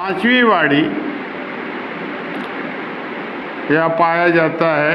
पांचवी वाणी यह पाया जाता है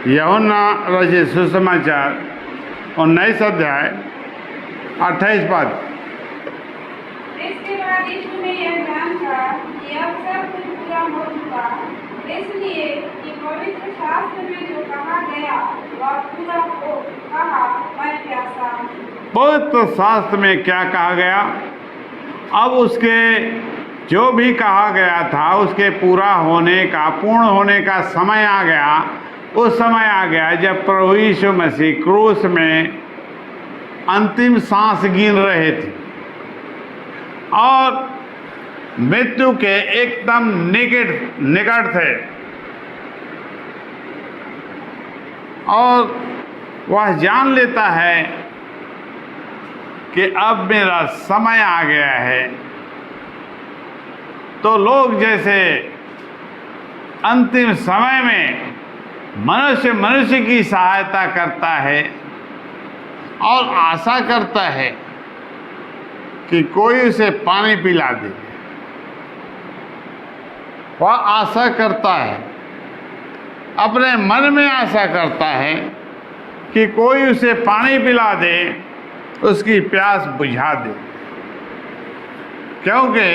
यूहन्ना रचित सुसमाचार 19 अध्याय 28 पद। इसके बाद यीशु ने यह जानकर कि अब सब कुछ पूरा हो चुका, इसलिए कि पवित्र शास्त्र में जो कहा गया वह पूरा हो, कहा, मैं प्यासा हूँ। पवित्र शास्त्र में क्या कहा गया? अब उसके जो भी कहा गया था उसके पूरा होने का, पूर्ण होने का समय आ गया। उस समय आ गया जब प्रभु यीशु मसीह क्रूस में अंतिम सांस गिन रहे थे और मृत्यु के एकदम निकट थे, और वह जान लेता है कि अब मेरा समय आ गया है। तो लोग जैसे अंतिम समय में मनुष्य की सहायता करता है और आशा करता है कि कोई उसे पानी पिला दे, वह आशा करता है, अपने मन में आशा करता है कि कोई उसे पानी पिला दे, उसकी प्यास बुझा दे, क्योंकि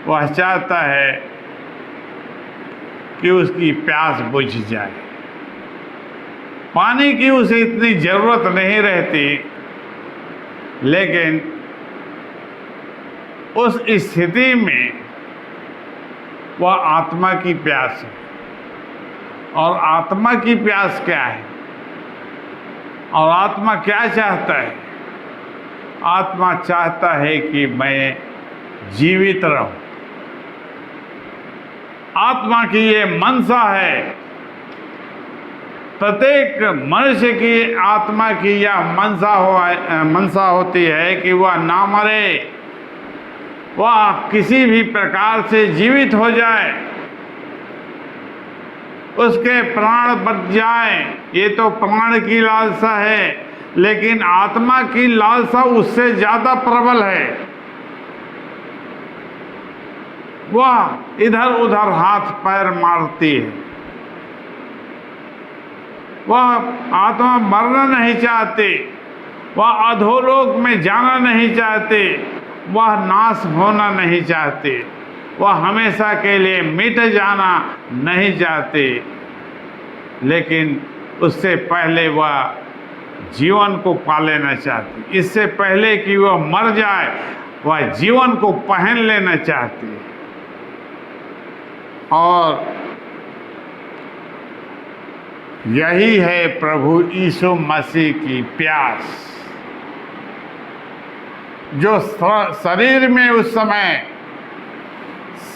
वह चाहता है कि उसकी प्यास बुझ जाए। पानी की उसे इतनी ज़रूरत नहीं रहती, लेकिन उस स्थिति में वह आत्मा की प्यास है। और आत्मा की प्यास क्या है? और आत्मा क्या चाहता है? आत्मा चाहता है कि मैं जीवित रहूं। आत्मा की ये मनसा है। प्रत्येक मनुष्य की आत्मा की यह मनसा होती है कि वह ना मरे, वह किसी भी प्रकार से जीवित हो जाए, उसके प्राण बच जाए। ये तो प्राण की लालसा है, लेकिन आत्मा की लालसा उससे ज़्यादा प्रबल है। वह इधर उधर हाथ पैर मारती है। वह आत्मा मरना नहीं चाहती, वह अधोलोक में जाना नहीं चाहती, वह नाश होना नहीं चाहती, वह हमेशा के लिए मिट जाना नहीं चाहती, लेकिन उससे पहले वह जीवन को पा लेना चाहती। इससे पहले कि वह मर जाए, वह जीवन को पहन लेना चाहती है। और यही है प्रभु यीशु मसीह की प्यास, जो शरीर में उस समय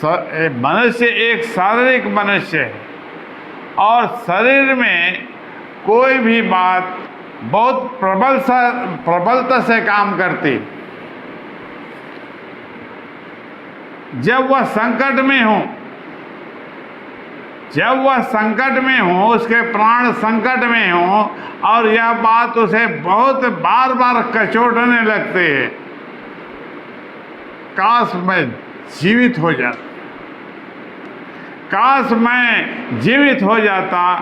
मनुष्य एक शारीरिक मनुष्य है, और शरीर में कोई भी बात बहुत प्रबलता से काम करती। जब वह संकट में हो, उसके प्राण संकट में हो, और यह बात उसे बहुत बार बार कचोटने लगती है, काश मैं जीवित हो जाता, काश मैं जीवित हो जाता,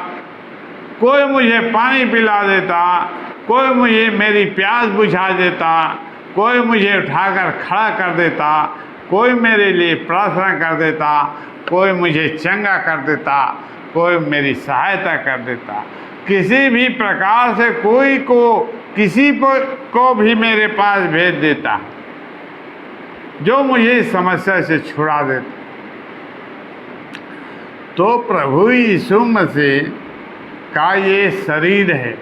कोई मुझे पानी पिला देता, कोई मुझे मेरी प्यास बुझा देता, कोई मुझे उठाकर खड़ा कर देता, कोई मेरे लिए प्रार्थना कर देता, कोई मुझे चंगा कर देता, कोई मेरी सहायता कर देता। किसी भी प्रकार से किसी को भी मेरे पास भेज देता, जो मुझे इस समस्या से छुड़ा देता। तो प्रभु यीशु मसीह का ये शरीर है,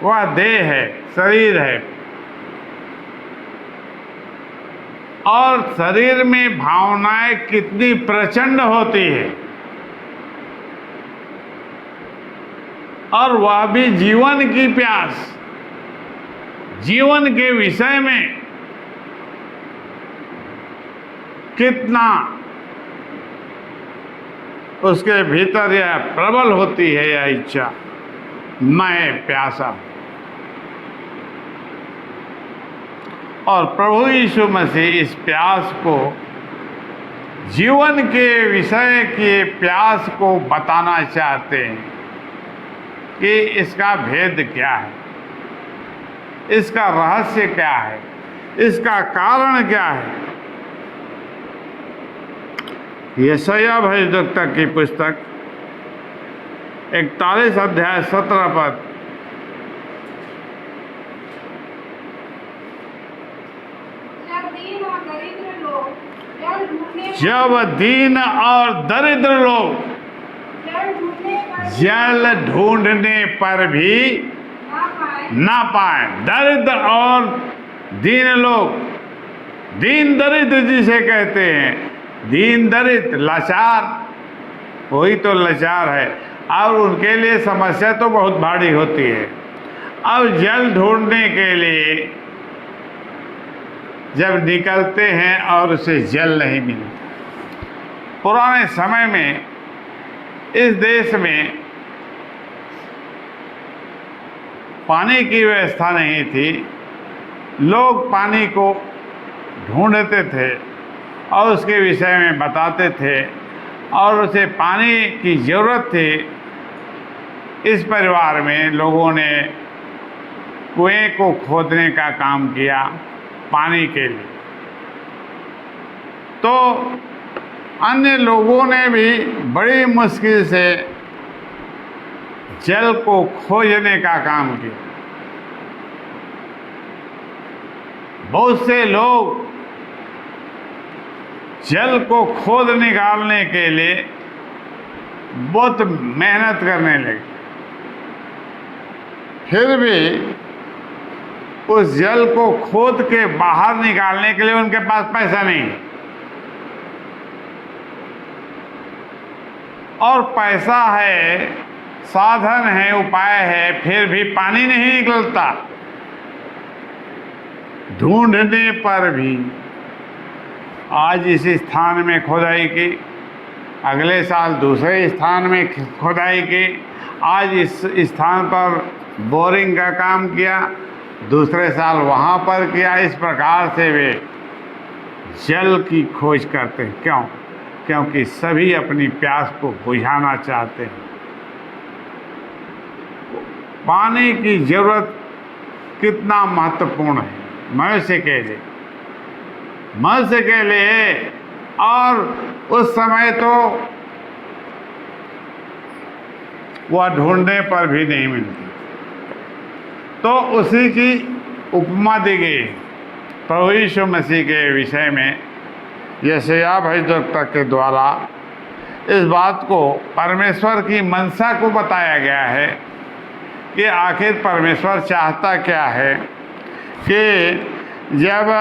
वह देह है, शरीर है, और शरीर में भावनाएं कितनी प्रचंड होती है, और वह भी जीवन की प्यास, जीवन के विषय में कितना उसके भीतर यह प्रबल होती है, यह इच्छा, मैं प्यासा। और प्रभु यीशु मसीह इस प्यास को, जीवन के विषय के प्यास को बताना चाहते हैं कि इसका भेद क्या है, इसका रहस्य क्या है, इसका कारण क्या है। यशायाह भविष्यद्वक्ता की पुस्तक 41 अध्याय 17 पद। जब दीन और दरिद्र लोग जल ढूंढने पर भी ना पाए, दरिद्र और दीन लोग, दीन दरिद्र जिसे कहते हैं, दीन दरिद्र लाचार, वही तो लाचार है, और उनके लिए समस्या तो बहुत भारी होती है। अब जल ढूंढने के लिए जब निकलते हैं और उसे जल नहीं मिलता। पुराने समय में इस देश में पानी की व्यवस्था नहीं थी, लोग पानी को ढूंढते थे और उसके विषय में बताते थे, और उसे पानी की ज़रूरत थी। इस परिवार में लोगों ने कुएं को खोदने का काम किया पानी के लिए। तो अन्य लोगों ने भी बड़ी मुश्किल से जल को खोजने का काम किया। बहुत से लोग जल को खोद निकालने के लिए बहुत मेहनत करने लगे, फिर भी उस जल को खोद के बाहर निकालने के लिए उनके पास पैसा नहीं, और पैसा है, साधन है, उपाय है, फिर भी पानी नहीं निकलता। ढूंढने पर भी आज इस स्थान में खुदाई की, अगले साल दूसरे स्थान में खुदाई की, आज इस स्थान पर बोरिंग का काम किया, दूसरे साल वहाँ पर किया। इस प्रकार से वे जल की खोज करते हैं। क्यों? क्योंकि सभी अपनी प्यास को बुझाना चाहते हैं। पानी की जरूरत कितना महत्वपूर्ण है मनुष्य के लिए, मनुष्य के लिए। और उस समय तो वह ढूंढने पर भी नहीं मिलती, तो उसी की उपमा दी गई प्रभु यीशु मसीह के विषय में। यशायाह भविष्यद्वक्ता के द्वारा इस बात को, परमेश्वर की मनसा को बताया गया है कि आखिर परमेश्वर चाहता क्या है कि जब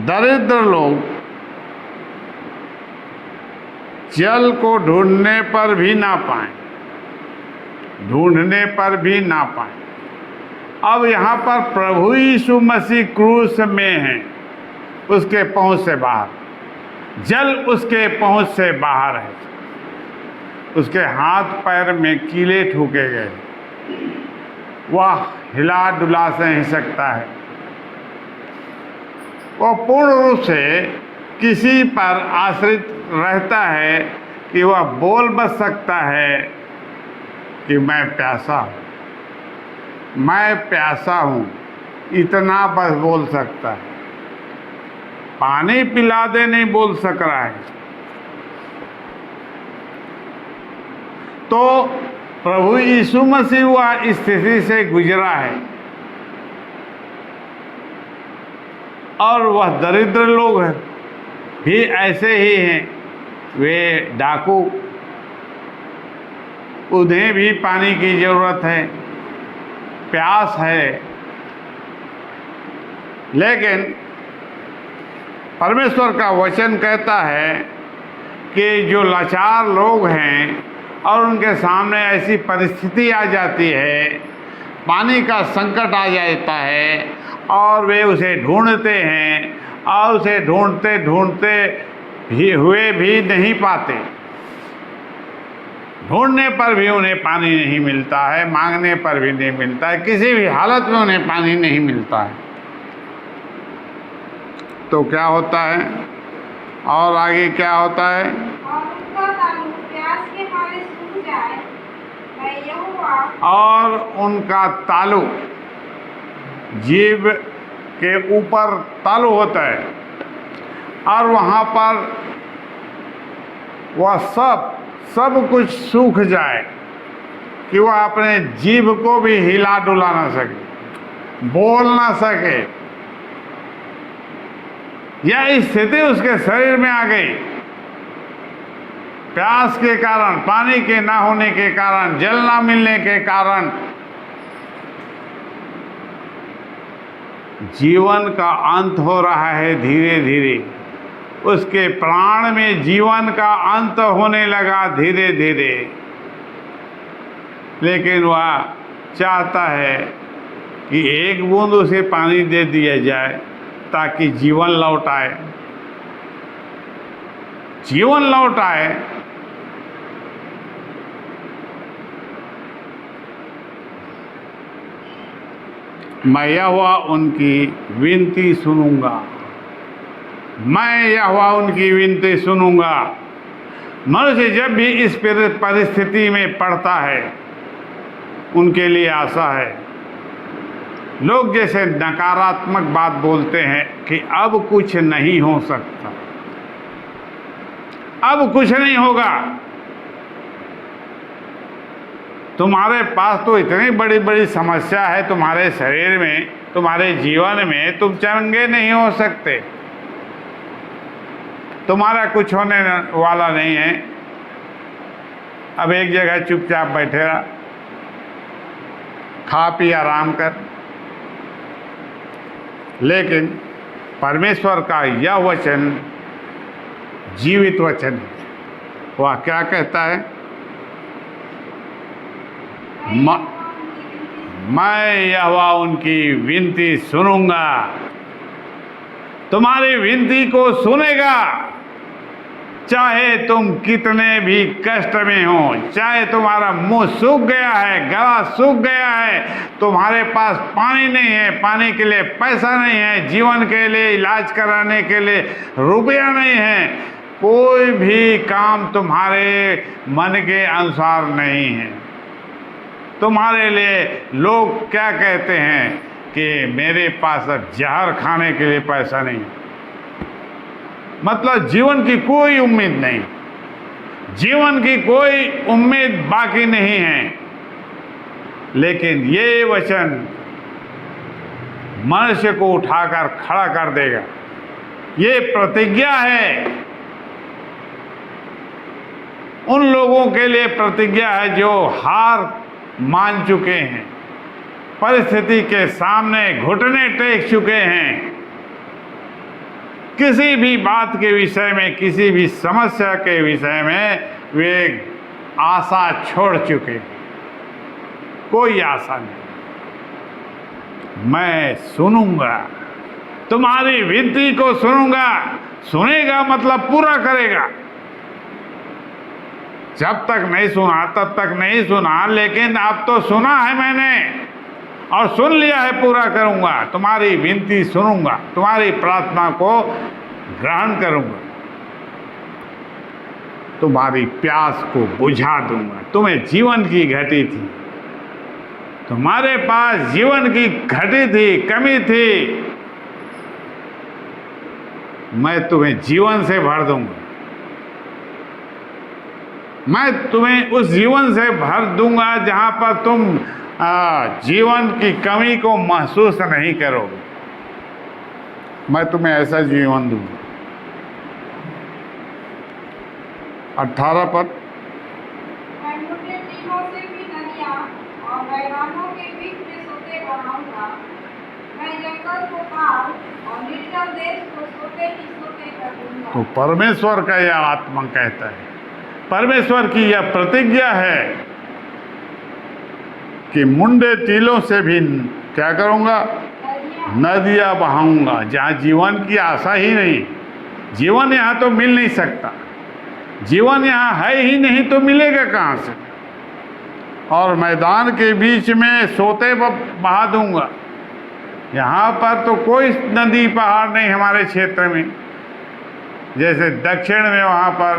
दरिद्र लोग जल को ढूंढने पर भी ना पाएं, ढूंढने पर भी ना पाएं। अब यहाँ पर प्रभु यीशु मसीह क्रूस में है, उसके पहुँच से बाहर, जल उसके पहुँच से बाहर है। उसके हाथ पैर में कीले ठूके गए, वह हिला डुला से नहीं सकता है। वह पूर्ण रूप से किसी पर आश्रित रहता है कि वह बोल बस सकता है कि मैं प्यासा हूँ, मैं प्यासा हूँ, इतना बस बोल सकता है। पानी पिला दे नहीं बोल सक रहा है। तो प्रभु यीशु मसीह वह स्थिति से गुजरा है, और वह दरिद्र लोग हैं भी ऐसे ही हैं, वे डाकू, उन्हें भी पानी की ज़रूरत है, प्यास है। लेकिन परमेश्वर का वचन कहता है कि जो लाचार लोग हैं और उनके सामने ऐसी परिस्थिति आ जाती है, पानी का संकट आ जाता है, और वे उसे ढूंढते हैं, और उसे ढूंढते ढूंढते भी हुए भी नहीं पाते। ढूंढने पर भी उन्हें पानी नहीं मिलता है, मांगने पर भी नहीं मिलता है, किसी भी हालत में उन्हें पानी नहीं मिलता है। तो क्या होता है और आगे क्या होता है? और उनका तालु प्यास के मारे सूख जाए, मैं यहोवा और उनका तालु, जीभ के ऊपर तालु होता है और वहाँ पर वह सब कुछ सूख जाए कि वह अपने जीभ को भी हिला डुला ना सके, बोल ना सके। यह स्थिति उसके शरीर में आ गई प्यास के कारण, पानी के ना होने के कारण, जल ना मिलने के कारण। जीवन का अंत हो रहा है धीरे धीरे, उसके प्राण में जीवन का अंत होने लगा धीरे धीरे। लेकिन वह चाहता है कि एक बूंद उसे पानी दे दिया जाए ताकि जीवन लौट आए, जीवन लौट आए। मैं यहोवा उनकी विनती सुनूंगा, मैं यहोवा उनकी विनती सुनूंगा। मनुष्य जब भी इस परिस्थिति में पड़ता है, उनके लिए आशा है। लोग जैसे नकारात्मक बात बोलते हैं कि अब कुछ नहीं हो सकता, अब कुछ नहीं होगा, तुम्हारे पास तो इतनी बड़ी बड़ी समस्या है तुम्हारे शरीर में, तुम्हारे जीवन में, तुम चंगे नहीं हो सकते, तुम्हारा कुछ होने वाला नहीं है। अब एक जगह चुपचाप बैठे रहा, खा पी आराम कर। लेकिन परमेश्वर का यह वचन जीवित वचन है। वह क्या कहता है? मैं यहोवा उनकी विनती सुनूंगा, तुम्हारी विनती को सुनेगा। चाहे तुम कितने भी कष्ट में हो, चाहे तुम्हारा मुंह सूख गया है, गला सूख गया है, तुम्हारे पास पानी नहीं है, पानी के लिए पैसा नहीं है, जीवन के लिए इलाज कराने के लिए रुपया नहीं है, कोई भी काम तुम्हारे मन के अनुसार नहीं है, तुम्हारे लिए लोग क्या कहते हैं कि मेरे पास अब जहर खाने के लिए पैसा नहीं, मतलब जीवन की कोई उम्मीद नहीं, जीवन की कोई उम्मीद बाकी नहीं है। लेकिन ये वचन मनुष्य को उठाकर खड़ा कर देगा। ये प्रतिज्ञा है, उन लोगों के लिए प्रतिज्ञा है जो हार मान चुके हैं, परिस्थिति के सामने घुटने टेक चुके हैं, किसी भी बात के विषय में, किसी भी समस्या के विषय में वे आशा छोड़ चुके हैं, कोई आशा नहीं। मैं सुनूंगा, तुम्हारी विनती को सुनूंगा। सुनेगा मतलब पूरा करेगा। जब तक नहीं सुना तब तक नहीं सुना, लेकिन अब तो सुना है मैंने और सुन लिया है, पूरा करूंगा। तुम्हारी विनती सुनूंगा, तुम्हारी प्रार्थना को ग्रहण करूंगा, तुम्हारी प्यास को बुझा दूंगा। तुम्हें जीवन की घटी थी, तुम्हारे पास जीवन की घटी थी, कमी थी, मैं तुम्हें जीवन से भर दूंगा। मैं तुम्हें उस जीवन से भर दूंगा जहां पर तुम जीवन की कमी को महसूस नहीं करोगे। मैं तुम्हें ऐसा जीवन दूंगा। 18 पद, मैं मोटे टीलों से भी नदियाँ और मैदानों के बीच में सोते बनाऊंगा। मैं जंगल को पार और निर्जल देश को सोते ही सोते कर दूंगा। तो परमेश्वर का यह आत्मा कहता है, परमेश्वर की यह प्रतिज्ञा है कि मुंडे टीलों से भी क्या करूंगा? नदियाँ बहाऊंगा। जहाँ जीवन की आशा ही नहीं, जीवन यहाँ तो मिल नहीं सकता, जीवन यहाँ है ही नहीं तो मिलेगा कहाँ से? और मैदान के बीच में सोते बहा दूंगा। यहाँ पर तो कोई नदी पहाड़ नहीं हमारे क्षेत्र में। जैसे दक्षिण में वहाँ पर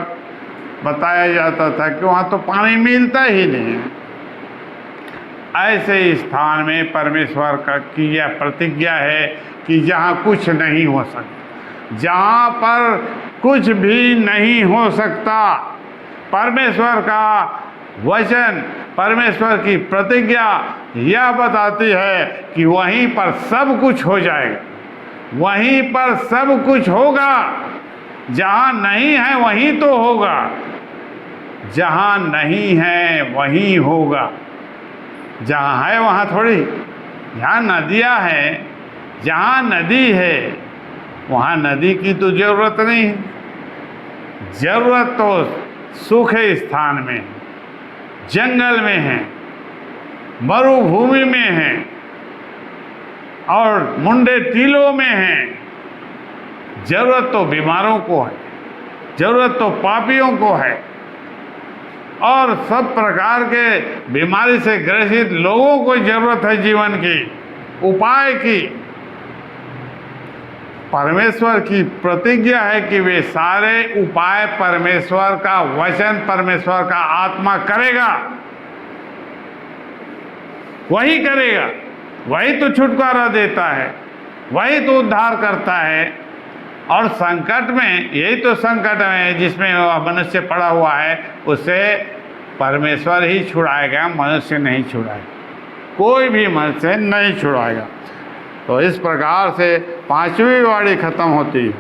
बताया जाता था कि वहाँ तो पानी मिलता ही नहीं है। ऐसे स्थान में परमेश्वर की यह प्रतिज्ञा है कि जहाँ कुछ नहीं हो सकता, जहाँ पर कुछ भी नहीं हो सकता, परमेश्वर का वचन, परमेश्वर की प्रतिज्ञा यह बताती है कि वहीं पर सब कुछ हो जाएगा, वहीं पर सब कुछ होगा। जहाँ नहीं है वहीं तो होगा, जहाँ नहीं है वहीं होगा। जहाँ है वहाँ थोड़ी, जहाँ नदियाँ हैं, जहाँ नदी है वहाँ नदी की तो ज़रूरत नहीं है। ज़रूरत तो सूखे स्थान में, जंगल में है, मरुभूमि में है और मुंडे टीलों में है। ज़रूरत तो बीमारों को है, ज़रूरत तो पापियों को है और सब प्रकार के बीमारी से ग्रसित लोगों को ज़रूरत है जीवन की, उपाय की। परमेश्वर की प्रतिज्ञा है कि वे सारे उपाय परमेश्वर का वचन, परमेश्वर का आत्मा करेगा, वही करेगा। वही तो छुटकारा देता है, वही तो उद्धार करता है। और संकट में, यही तो संकट में जिसमें मनुष्य पड़ा हुआ है, उसे परमेश्वर ही छुड़ाएगा, मनुष्य नहीं छुड़ाएगा, कोई भी मनुष्य नहीं छुड़ाएगा। तो इस प्रकार से 5वीं वाणी खत्म होती है।